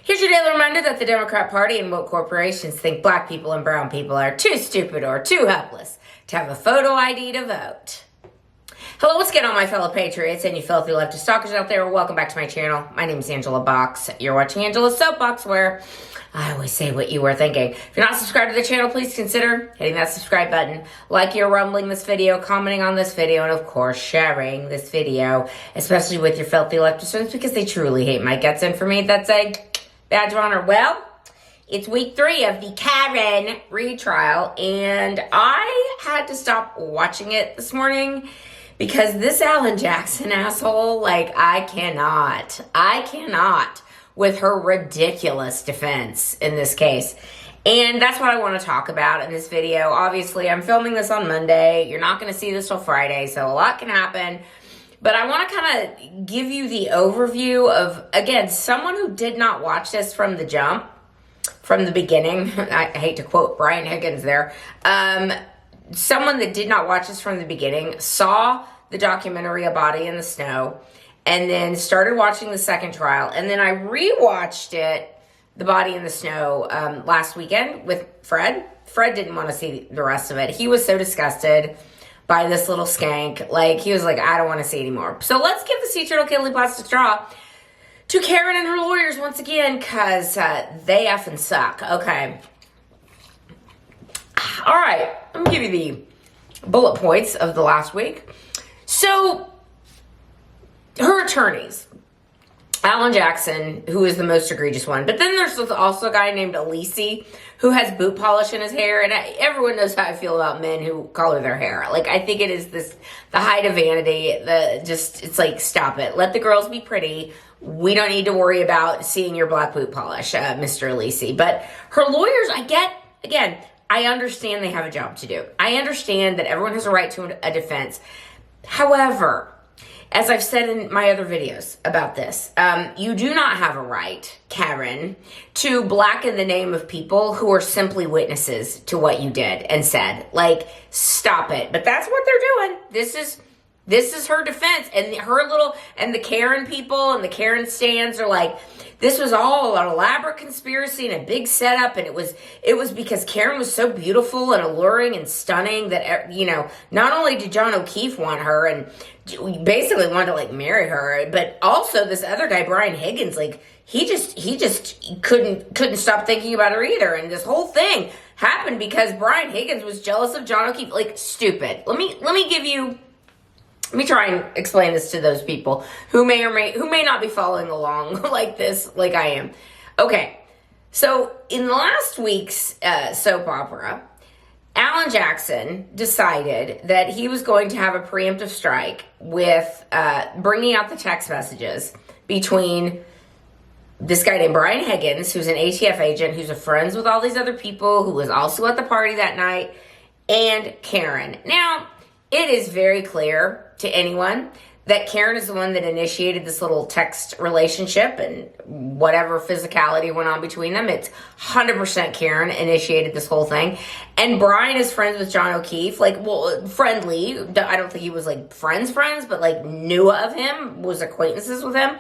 Here's your daily reminder that the Democrat Party and woke corporations think black people and brown people are too stupid or too helpless to have a photo ID to vote. Hello, what's going on, my fellow patriots and you filthy leftist stalkers out there? Welcome back to my channel. My name is Angela Box. You're watching Angela's Soapbox, where I always say what you were thinking. If you're not subscribed to the channel, please consider hitting that subscribe button, liking or rumbling this video, commenting on this video, and of course, sharing this video, especially with your filthy leftist friends, because they truly hate my guts. And for me, that's a badge of honor. Well, it's week 3 of the Karen retrial, and I had to stop watching it this morning because this Alan Jackson asshole, like, I cannot with her ridiculous defense in this case. And that's what I want to talk about in this video. Obviously, I'm filming this on Monday. You're not going to see this till Friday, so a lot can happen. But I want to kind of give you the overview of, again, someone who did not watch this from the jump, from the beginning. I hate to quote Brian Higgins there. Someone that did not watch this from the beginning, saw the documentary A Body in the Snow, and then started watching the second trial. And then I rewatched it, The Body in the Snow, last weekend with Fred. Fred didn't want to see the rest of it. He was so disgusted by this little skank. Like, he was like, I don't want to see anymore. So let's give the sea turtle kiddly plastic straw to Karen and her lawyers once again, because they effing suck. Okay. All right. Let me give you the bullet points of the last week. So, her attorneys, Alan Jackson, who is the most egregious one, but then there's also a guy named Alisi who has boot polish in his hair, and everyone knows how I feel about men who color their hair. Like, I think it is the height of vanity. It's like, stop it. Let the girls be pretty. We don't need to worry about seeing your black boot polish, Mr. Alisi. But her lawyers, I understand they have a job to do. I understand that everyone has a right to a defense. However, as I've said in my other videos about this, you do not have a right, Karen, to blacken the name of people who are simply witnesses to what you did and said. Like, stop it. But that's what they're doing. This is her defense, and the Karen people and the Karen stands are like, this was all an elaborate conspiracy and a big setup, and it was because Karen was so beautiful and alluring and stunning that, you know, not only did John O'Keefe want her and basically wanted to, like, marry her, but also this other guy, Brian Higgins, like, he just couldn't stop thinking about her either. And this whole thing happened because Brian Higgins was jealous of John O'Keefe. Like, stupid. Let me try and explain this to those people who may not be following along like this, like I am. Okay, so in last week's soap opera, Alan Jackson decided that he was going to have a preemptive strike with bringing out the text messages between this guy named Brian Higgins, who's an ATF agent, who's friends with all these other people, who was also at the party that night, and Karen. Now, it is very clear to anyone that Karen is the one that initiated this little text relationship, and whatever physicality went on between them, it's 100% Karen initiated this whole thing. And Brian is friends with John O'Keefe, like, well, friendly. I don't think he was, like, friends, but, like, knew of him, was acquaintances with him.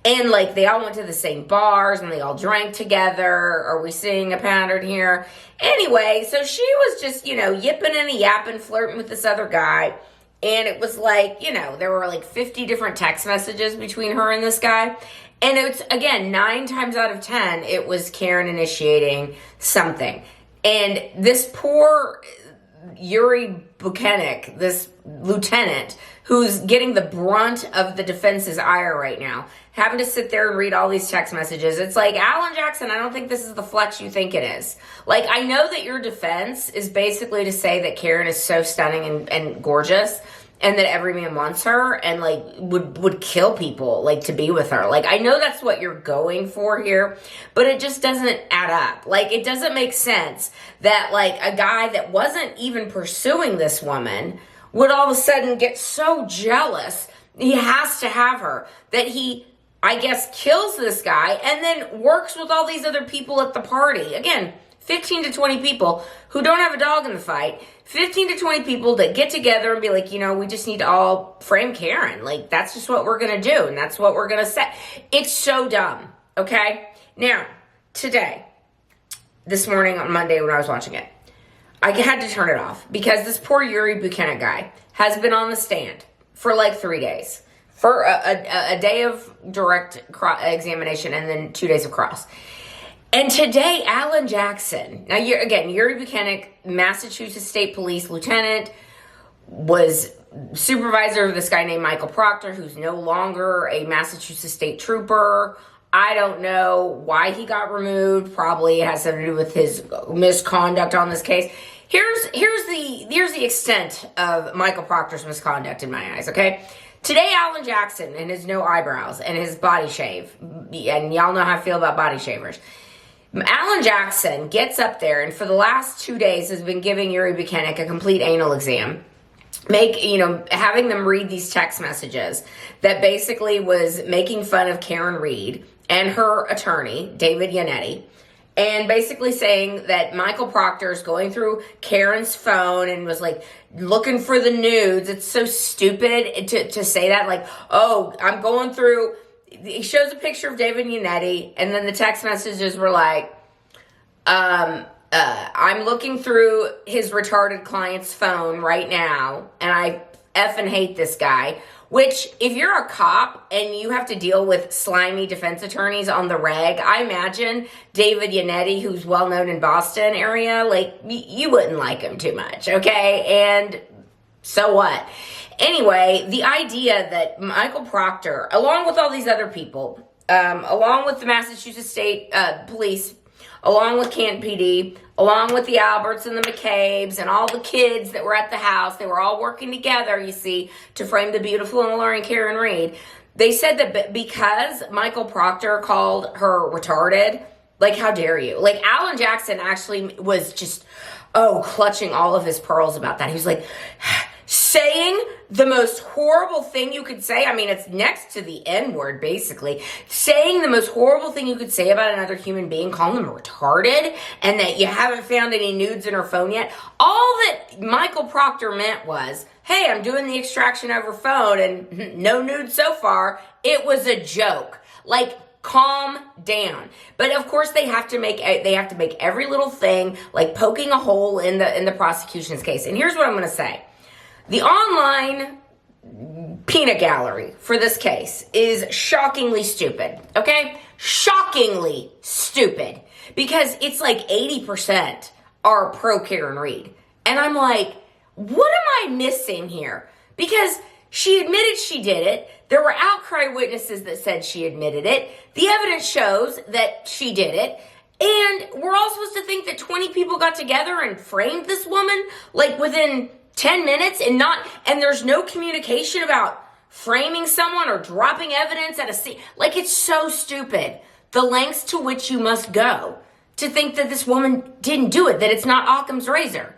And, like, they all went to the same bars, and they all drank together. Are we seeing a pattern here? Anyway, so she was just, you know, yipping and yapping, flirting with this other guy. And it was like, you know, there were like 50 different text messages between her and this guy. And it's, again, 9 times out of 10, it was Karen initiating something. And this poor Yuri Buchanek, this lieutenant, who's getting the brunt of the defense's ire right now, having to sit there and read all these text messages. It's like, Alan Jackson, I don't think this is the flex you think it is. Like, I know that your defense is basically to say that Karen is so stunning and gorgeous, and that every man wants her, and, like, would kill people, like, to be with her. Like, I know that's what you're going for here, but it just doesn't add up. Like, it doesn't make sense that, like, a guy that wasn't even pursuing this woman would all of a sudden get so jealous he has to have her, that he, I guess, kills this guy and then works with all these other people at the party. Again, 15 to 20 people who don't have a dog in the fight, 15 to 20 people that get together and be like, you know, we just need to all frame Karen. Like, that's just what we're going to do, and that's what we're going to say. It's so dumb, okay? Now, today, this morning on Monday when I was watching it, I had to turn it off because this poor Yuri Buchanan guy has been on the stand for like 3 days. For a day of direct examination and then 2 days of cross. And today, Alan Jackson, now Yuri Buchanan, Massachusetts State Police Lieutenant, was supervisor of this guy named Michael Proctor, who's no longer a Massachusetts State Trooper. I don't know why he got removed. Probably it has something to do with his misconduct on this case. Here's the extent of Michael Proctor's misconduct in my eyes, okay? Today, Alan Jackson and his no eyebrows and his body shave, and y'all know how I feel about body shavers. Alan Jackson gets up there and for the last 2 days has been giving Yuri Buchanan a complete anal exam. Having them read these text messages that basically was making fun of Karen Reed and her attorney, David Yannetti. And basically saying that Michael Proctor is going through Karen's phone and was like looking for the nudes. It's so stupid to say that. Like, oh, I'm going through. He shows a picture of David Yannetti, and then the text messages were like, I'm looking through his retarded client's phone right now, and I effing hate this guy. Which, if you're a cop and you have to deal with slimy defense attorneys on the reg, I imagine David Yannetti, who's well known in Boston area, like, you wouldn't like him too much, okay? And so what? Anyway, the idea that Michael Proctor, along with all these other people, along with the Massachusetts State Police, along with Canton PD, along with the Alberts and the McCabe's and all the kids that were at the house, they were all working together, you see, to frame the beautiful and alluring Karen Reed. They said that because Michael Proctor called her retarded, like, how dare you? Like, Alan Jackson actually was just, clutching all of his pearls about that. He was like, saying the most horrible thing you could say. I mean, it's next to the N-word, basically. Saying the most horrible thing you could say about another human being, calling them retarded, and that you haven't found any nudes in her phone yet. All that Michael Proctor meant was, hey, I'm doing the extraction over phone, and no nudes so far. It was a joke. Like, calm down. But of course they have to make every little thing like poking a hole in the prosecution's case. And here's what I'm going to say. The online peanut gallery for this case is shockingly stupid, okay? Shockingly stupid. Because it's like 80% are pro Karen Reed. And I'm like, what am I missing here? Because she admitted she did it. There were outcry witnesses that said she admitted it. The evidence shows that she did it. And we're all supposed to think that 20 people got together and framed this woman like within 10 minutes and there's no communication about framing someone or dropping evidence at a scene. Like, it's so stupid. The lengths to which you must go to think that this woman didn't do it, that it's not Occam's razor.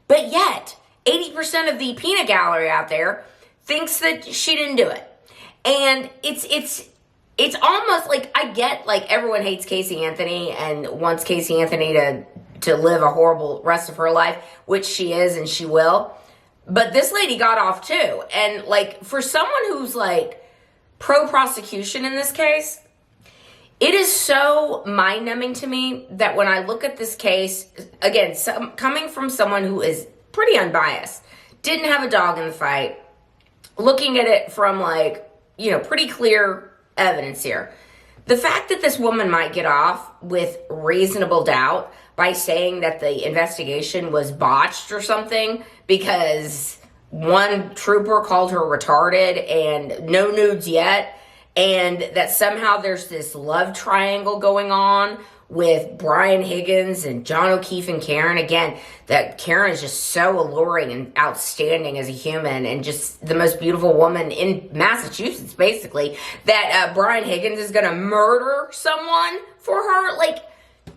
But yet, 80% of the peanut gallery out there thinks that she didn't do it. And it's almost like, I get, like, everyone hates Casey Anthony and wants Casey Anthony to live a horrible rest of her life, which she is and she will. But this lady got off too. And, like, for someone who's, like, pro-prosecution in this case, it is so mind-numbing to me that when I look at this case, again, coming from someone who is pretty unbiased, didn't have a dog in the fight, looking at it from, like, pretty clear evidence here. The fact that this woman might get off with reasonable doubt by saying that the investigation was botched or something because one trooper called her retarded and no nudes yet, and that somehow there's this love triangle going on with Brian Higgins and John O'Keefe and Karen. Again, that Karen is just so alluring and outstanding as a human and just the most beautiful woman in Massachusetts, basically, that Brian Higgins is going to murder someone for her. Like,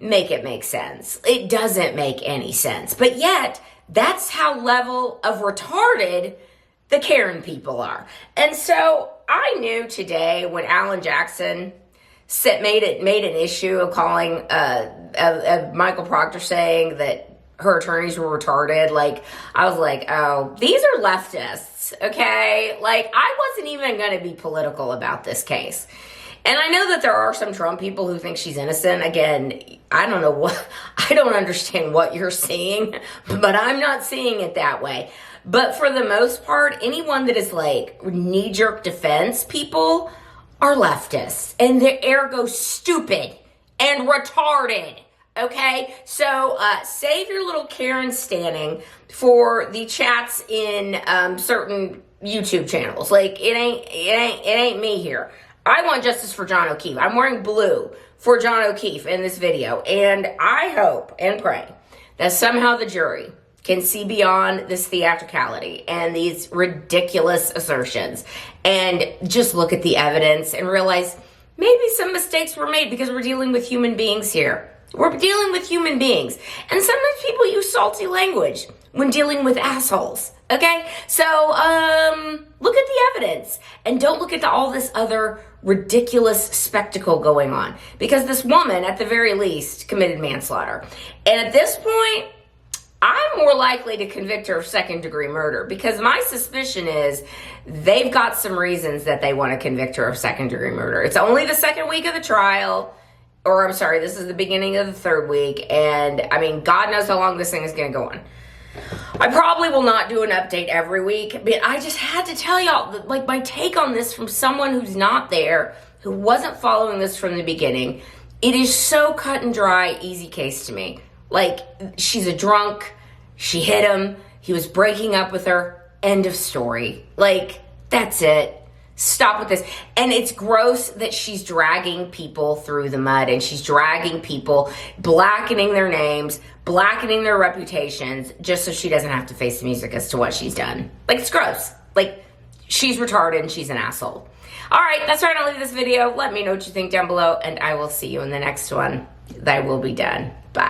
make it make sense. It doesn't make any sense. But yet, that's how level of retarded the Karen people are. And so I knew today when Alan Jackson made an issue of calling Michael Proctor saying that her attorneys were retarded. Like, I was like, oh, these are leftists, okay? Like, I wasn't even going to be political about this case. And I know that there are some Trump people who think she's innocent. Again, I don't understand what you're seeing, but I'm not seeing it that way. But for the most part, anyone that is like knee-jerk defense people are leftists, and they're ergo stupid and retarded. Okay, so save your little Karen standing for the chats in certain YouTube channels. Like it ain't me here. I want justice for John O'Keefe. I'm wearing blue for John O'Keefe in this video, and I hope and pray that somehow the jury can see beyond this theatricality and these ridiculous assertions and just look at the evidence and realize maybe some mistakes were made, because we're dealing with human beings here. We're dealing with human beings. And sometimes people use salty language when dealing with assholes. Okay? So, look at the evidence and don't look at all this other ridiculous spectacle going on. Because this woman, at the very least, committed manslaughter. And at this point, I'm more likely to convict her of second-degree murder, because my suspicion is they've got some reasons that they want to convict her of second-degree murder. It's only the second week of the trial. Or I'm sorry, this is the beginning of the third week. And I mean, God knows how long this thing is going to go on. I probably will not do an update every week, but I just had to tell y'all, like, my take on this from someone who's not there, who wasn't following this from the beginning. It is so cut and dry, easy case to me. Like, she's a drunk. She hit him. He was breaking up with her. End of story. Like, that's it. Stop with this. And it's gross that she's dragging people through the mud, and she's dragging people, blackening their names, blackening their reputations, just so she doesn't have to face the music as to what she's done. Like, it's gross. Like, she's retarded and she's an asshole. All right, that's where I'm going to leave this video. Let me know what you think down below, and I will see you in the next one. That will be done. Bye.